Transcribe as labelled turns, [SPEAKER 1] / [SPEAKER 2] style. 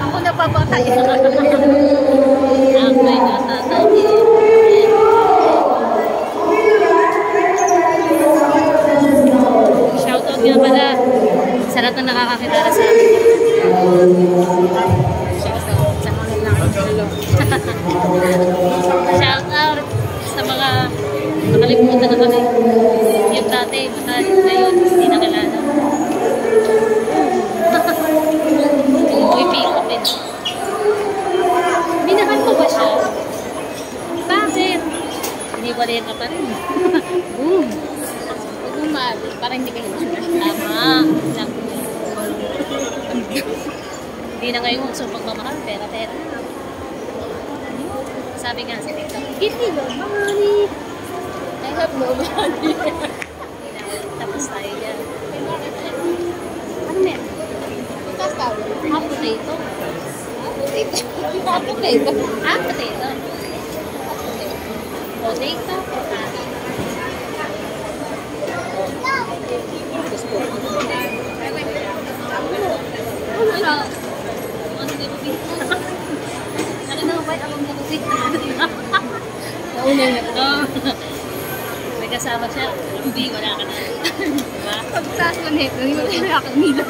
[SPEAKER 1] Ako napapatay. Ako ay natatay. Shoutout nga pala sa lahat na nakakakilala sa akin. Shoutout sa mga nakakilala. Shoutout sa mga nakalimutan na kami. Yung dati, ngayon, hindi nakilala. Uy, pick-up din. Minahal ko ba siya? Bakit? Hindi ko rin ka pa rin. Boom! Huwag mong mahal. Para hindi kayo tama. Hindi na ngayon gusto pagmamahal. Pera-pera. Sabi nga sa TikTok, give me your money. I have no money. Tapos tayo dyan. Ano meron? Bukas tayo. Half potato. Half potato. Half potato. Potato. Ano na? Ano galutin? Ano na ba akong galutin? Nauna na ito. May kasama siya. Hindi, wala ka na. Diba? Pagtaas mo nito, hindi mo na nakakagmila.